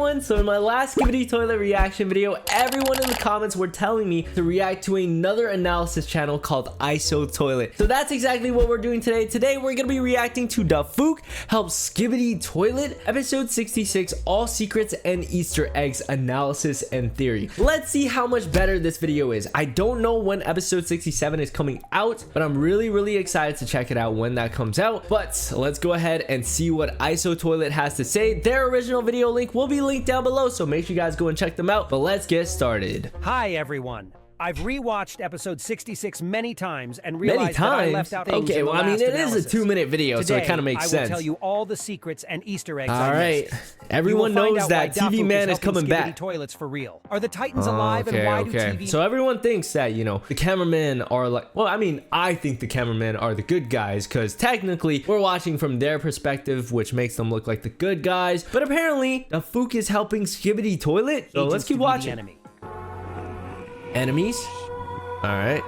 everyone, so in my last Skibidi toilet reaction video, everyone in the comments were telling me to react to another analysis channel called ISOTOILET. So that's exactly what we're doing today. Today we're gonna be reacting to DAFUQ helps Skibidi toilet episode 66, all secrets and Easter eggs analysis and theory. Let's see how much better this video is. I don't know when episode 67 is coming out, but I'm really excited to check it out when that comes out. But let's go ahead and see what ISOTOILET has to say. Their original video link will be linked down below, so make sure you guys go and check them out. But let's get started. Hi everyone. I've rewatched episode 66 many times and realized that I left out things. Okay, well, I mean, it analysis. is a 2-minute video, so it kind of makes sense. I will tell you all the secrets and Easter eggs. All right, everyone knows that TV Man is coming back. Toilets for real. Are the Titans alive, and why do TV? So everyone thinks that, you know, the cameramen are like, well, I mean, I think the cameramen are the good guys because technically we're watching from their perspective, which makes them look like the good guys. But apparently, DAFUQ is helping Skibidi toilet. So let's keep watching. Enemies. All right.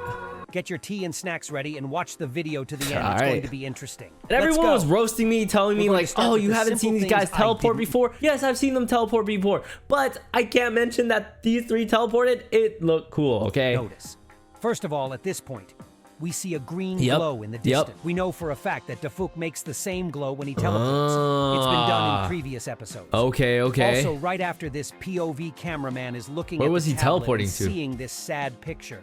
Get your tea and snacks ready and watch the video to the end. It's going to be interesting. And everyone was roasting me, telling me like, oh, you haven't seen these guys teleport before? Yes, I've seen them teleport before, but I can't mention that these three teleported. It looked cool, okay? Notice. First of all, at this point, we see a green glow in the distance. We know for a fact that DAFUQ makes the same glow when he teleports. It's been done in previous episodes. Okay. Also, right after this, POV cameraman is looking at the tablet and seeing this sad picture.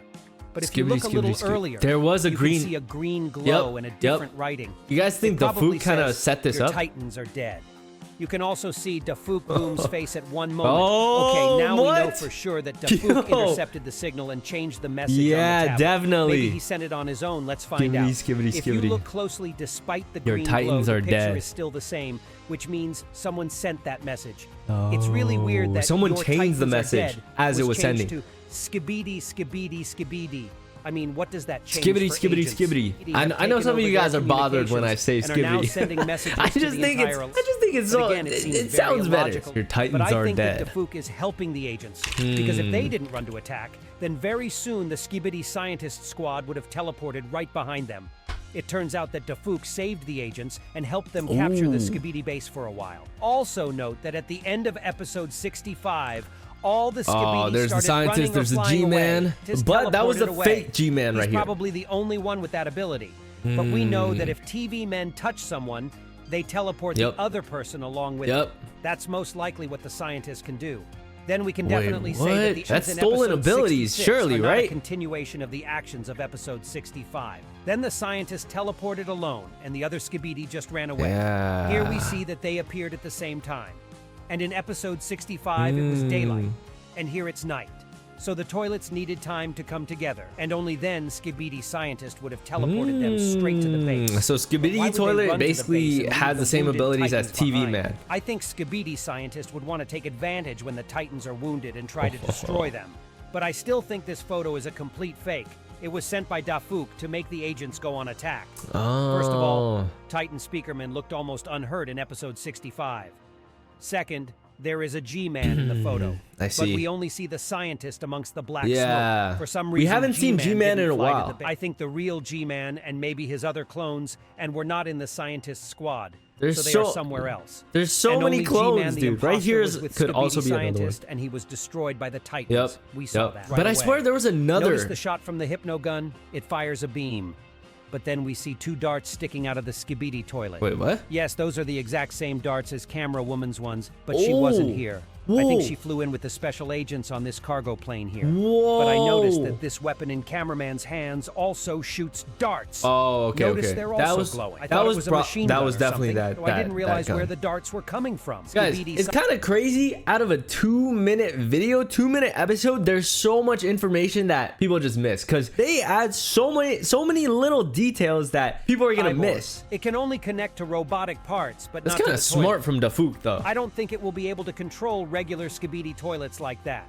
But if you look a little earlier, there was a green, you can see a green glow and a different writing. You guys think DAFUQ kind of set this up? Titans are dead. You can also see DAFUQ Boom's face at one moment. Okay, now we know for sure that DAFUQ intercepted the signal and changed the message on the tablet. Definitely. Maybe he sent it on his own. Let's find out. If you look closely, despite the green glow, the picture is still the same, which means someone sent that message. It's really weird that someone changed the message as it was sending. To Skibidi, Skibidi, Skibidi. I mean, what does that change? Skibidi. I know some of you guys are bothered when I say Skibidi. I just think it's so. It sounds better. Your Titans are dead. But I think that DAFUQ is helping the agents because if they didn't run to attack, then very soon the Skibidi scientist squad would have teleported right behind them. It turns out that DAFUQ saved the agents and helped them capture the Skibidi base for a while. Also note that at the end of episode 65, all the Skibidi there's the scientist, there's the G-Man, but that was the fake G-Man right here. He's probably the only one with that ability. But we know that if TV men touch someone, they teleport the other person along with them. That's most likely what the scientist can do. Then we can definitely say that the that's stolen abilities, surely, right? A continuation of the actions of episode 65. Then the scientist teleported alone, and the other Skibidi just ran away. Here we see that they appeared at the same time. And in episode 65, it was daylight, and here it's night. So the toilets needed time to come together, and only then Skibidi scientist would have teleported them straight to the base. So Skibidi toilet basically has the same abilities as TV Man. I think Skibidi scientist would want to take advantage when the Titans are wounded and try to destroy them. But I still think this photo is a complete fake. It was sent by DAFUQ to make the agents go on attack. First of all, Titan Speakerman looked almost unhurt in episode 65. Second, there is a G-Man in the photo. I see. But we only see the scientist amongst the black smoke. For some reason, we haven't seen G-Man in a while. I think the real G-Man and maybe his other clones and were not in the scientist squad. So they are somewhere else. There's so many clones, dude. Right here could also be another one. And he was destroyed by the Titans. We saw that. But I swear there was another. Notice the shot from the hypno gun. It fires a beam. But then we see two darts sticking out of the Skibidi toilet. Wait, what? Yes, those are the exact same darts as Camera Woman's ones, but she wasn't here. I think she flew in with the special agents on this cargo plane here. But I noticed that this weapon in Cameraman's hands also shoots darts. Notice they're also glowing. I thought it was a machine gun or something, though I didn't realize where the darts were coming from. Guys, it's kind of crazy. Out of a 2-minute video, 2-minute episode, there's so much information that people just miss because they add so many little details that people are gonna miss. It can only connect to robotic parts, but not to the toilet. That's kind of smart from DAFUQ, though. I don't think it will be able to control regular Skibidi toilets like that.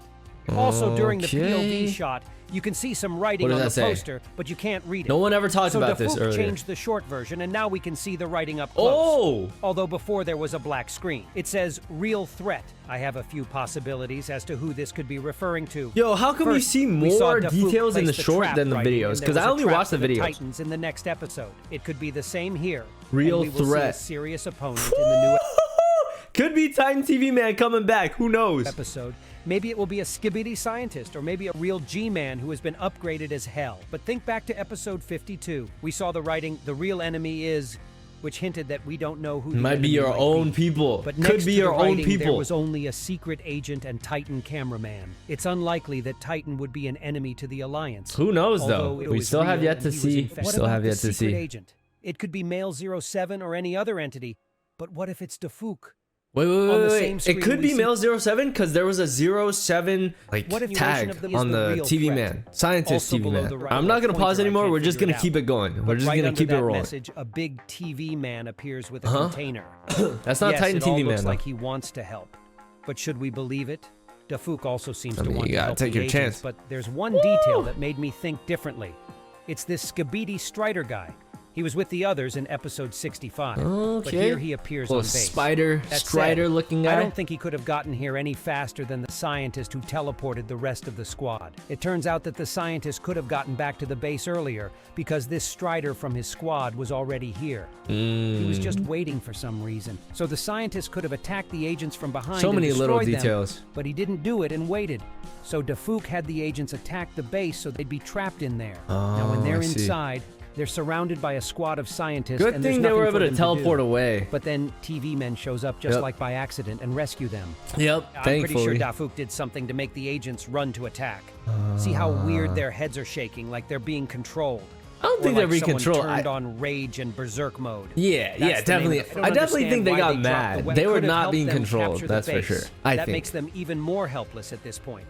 Also, during the POV shot, you can see some writing on the poster, but you can't read it. No one ever talked about this earlier. So DAFUQ changed the short version, and now we can see the writing up close. Although before there was a black screen. It says, real threat. I have a few possibilities as to who this could be referring to. Yo, how come you see more details in the short than the videos? Because I only watched the videos. Titans in the next episode. It could be the same here. Real threat. See a serious opponent in the new Could be Titan TV Man coming back. Who knows? Episode. Maybe it will be a Skibidi scientist, or maybe a real G-Man who has been upgraded as hell. But think back to episode 52. We saw the writing, "The real enemy is," which hinted that we don't know who the might be enemy your might own be. people. But Could be your own there people. was only a secret agent and Titan cameraman. It's unlikely that Titan would be an enemy to the Alliance. Who knows though? Although it We was still have real yet and to he was see. infected. Still What have about yet the to secret see. agent? It could be Male 07 or any other entity. But what if it's DAFUQ? Wait. On the same It screen, could we be see- Male 07 because there was a 07 like What if tag of them is on the real TV threat? man, scientist Also TV below man. the right I'm not gonna pause pointer, I anymore. can't We're just figure gonna it keep out. it going. We're But just right gonna under keep it that rolling. message, a big TV man appears with a Uh-huh. container. That's not Yes, Titan it all TV looks man. like though. he wants to help. But should we believe it? DAFUQ also seems I to mean, want you to gotta help take the your agents, chance. but there's one detail that made me think differently. It's this Skibidi Strider guy. He was with the others in episode 65. Okay. But here he appears on Little base. spider, That strider said, looking guy. I don't think he could have gotten here any faster than the scientist who teleported the rest of the squad. It turns out that the scientist could have gotten back to the base earlier because this strider from his squad was already here. He was just waiting for some reason. So the scientist could have attacked the agents from behind So and many little destroyed them, details. but he didn't do it and waited. So DAFUQ had the agents attack the base so they'd be trapped in there. Now when Oh, they're I see. inside, they're surrounded by a squad of scientists. Good and there's thing they nothing were for able to them teleport do. away. But then TV men shows up just Yep. like by accident and rescue them. Yep, I'm thankfully. pretty sure DAFUQ did something to make the agents run to attack. See how weird their heads are shaking, like they're being controlled. I don't Or think like they're being someone controlled. turned on rage and berserk mode. Yeah, That's yeah, the name of definitely. it. don't I definitely understand think they why got dropped the mad. weapon. They were Could have not helped being them controlled, capture the that's for base. sure. I that think. makes them even more helpless at this point.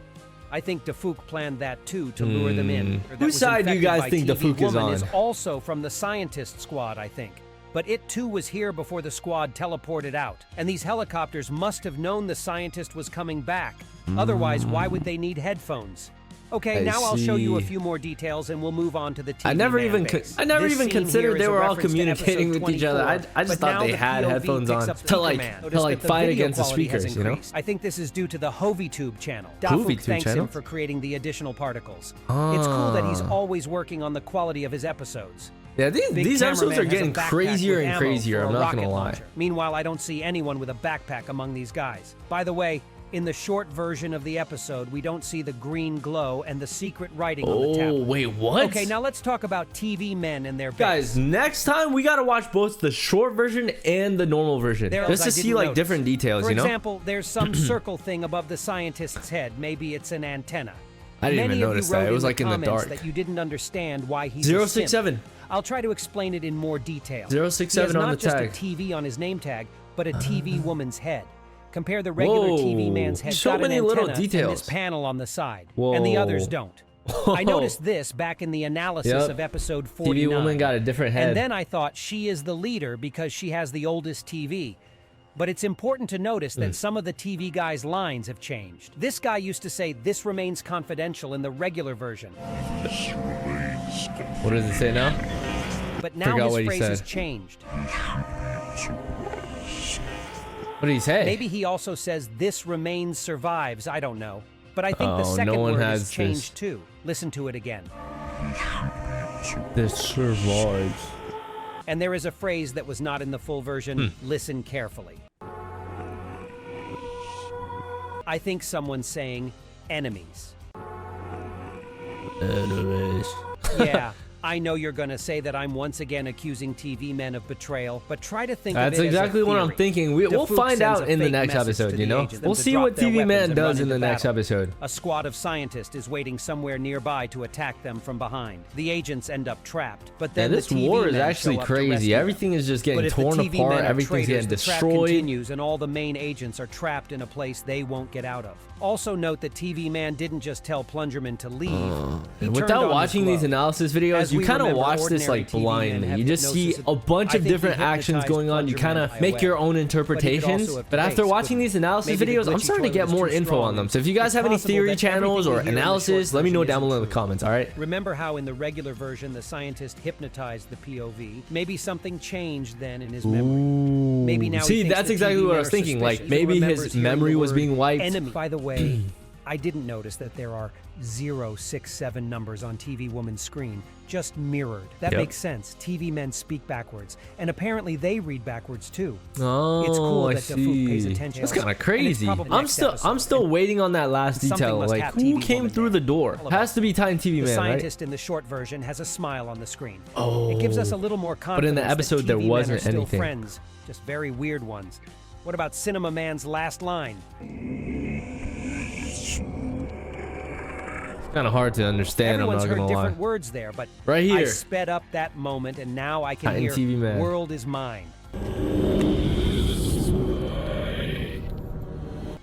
I think DAFUQ planned that too to lure them in. Or that Whose was side do you infected guys by think TV DAFUQ is woman on? is also from the scientist squad, I think. But it too was here before the squad teleported out. And these helicopters must have known the scientist was coming back. Otherwise, why would they need headphones? Okay, I now I'll show you a see. few more details and we'll move on to the TV I never man even base. I never This even scene considered here they is a were all reference to communicating episode with each other. 24, I just but thought now they the had POV headphones on picks up to the like command. to Notice like that the fight video against the quality has speakers, you know? increased. I think this is due to the HoviTube channel. HoviTube DAFUQ thanks channel? him for creating the additional particles. It's cool that he's Ah. always working on the quality of his episodes. Yeah, Big these episodes cameraman are has a getting backpack crazier with and ammo crazier. for a I'm not rocket gonna lie. launcher. Meanwhile, I don't see anyone with a backpack among these guys. By the way, in the short version of the episode, we don't see the green glow and the secret writing on the Oh tablet. wait, what? Okay, now let's talk about TV men and their base. Guys, next time we gotta watch both the short version and the normal version, There just I to see didn't like notice. different details. For You know? example, there's some circle thing above the scientist's head. Maybe it's an antenna. I didn't Many even of you notice that. wrote It was like in the comments dark. that you didn't understand why he's a simp. 067. I'll try to explain it in more detail. 067 he has on not the just tag. a TV on his name tag, but a TV woman's head. Compare the regular TV Whoa, man's head so got many an little antenna and details. this panel on the side, and the others Whoa. don't. I noticed this back in the analysis Yep. of episode 49. TV woman got a different head. And then I thought she is the leader because she has the oldest TV. But it's important to notice that some of the TV guy's lines have changed. This guy used to say, "This remains confidential" in the regular version. What does it say now? But now Forgot his what he phrase has said. changed. What did he say? Maybe he also says, "This remains survives." I don't know. But I think the Oh, second no one word has has changed too. Listen to it again. This survives. And there is a phrase that was not in the full version. Listen carefully. I think someone's saying enemies. Anyways. Yeah, I know you're going to say that I'm once again accusing TV men of betrayal, but try to think That's of it exactly as a what I'm theory. thinking. We'll DAFUQ find sends out a in the fake next message to episode, the you know? agents We'll to see drop what their TV weapons Man and does run in the into next battle. episode. A squad of scientists is waiting somewhere nearby to attack them from behind. The agents end up trapped, but then And this the TV war is men actually show up to crazy. rescue them. Everything is just But getting if the torn TV apart. men are Everything's traitors, getting the trap destroyed. continues, and all the main agents are trapped in a place they won't get out of. Also note that TV Man didn't just tell Plungerman to leave. He And turned without on watching his these glow. analysis videos, As you we kind of remember, watch this ordinary like TV men blindly. have You just see hypnosis. a bunch I of think different he actions hypnotized going on. You Plungerman kind of by make way. your own But he could interpretations. also have But after faked, watching couldn't these he? analysis Maybe the videos, I'm glitchy starting to toilet get was more too info strong. on them. So if you guys It's have any possible theory that channels everything or we hear in the analysis, short let me know version down below in the isn't true. comments, all right? Remember how in the regular version the scientist hypnotized the POV? Maybe something changed then in his memory. Maybe now he See, thinks that's the exactly TV what I men was are thinking. Like suspicious. maybe He his remembers hearing memory the was word being wiped. Enemy. By the way, I didn't notice that there are 067 numbers on TV Woman's screen, just mirrored. That makes sense. TV men speak backwards, and apparently they read backwards too. Oh, it's cool I that see. DAFUQ pays attention. That's kind of crazy. I'm still waiting on that last detail. Like, who came through the door? Has to be Titan TV Man, right? The scientist in the short version has a smile on the screen. Oh, it gives us a little more confidence. But in the episode, there wasn't still anything. Friends, just very weird ones. What about Cinema Man's last line? Kind of hard to understand. Everyone's I'm not heard gonna lie. different words there, but right here, I sped up that moment, and now I can Titan hear TV Man. "World is mine."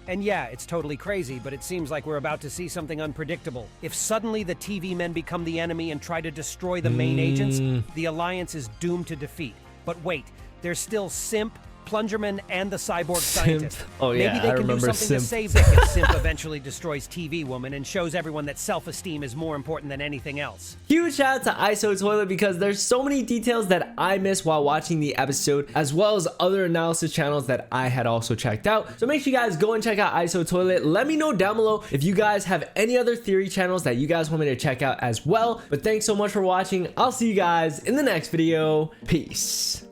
And yeah, it's totally crazy, but it seems like we're about to see something unpredictable. If suddenly the TV men become the enemy and try to destroy the main agents, the Alliance is doomed to defeat. But wait, there's still Simp, Plungerman, and the cyborg scientist. Oh yeah, Maybe they can do something to save them if Simp eventually destroys TV Woman and shows everyone that self-esteem is more important than anything else. Huge shout out to ISOTOILET because there's so many details that I missed while watching the episode, as well as other analysis channels that I had also checked out. So make sure you guys go and check out ISOTOILET. Let me know down below if you guys have any other theory channels that you guys want me to check out as well. But thanks so much for watching. I'll see you guys in the next video. Peace.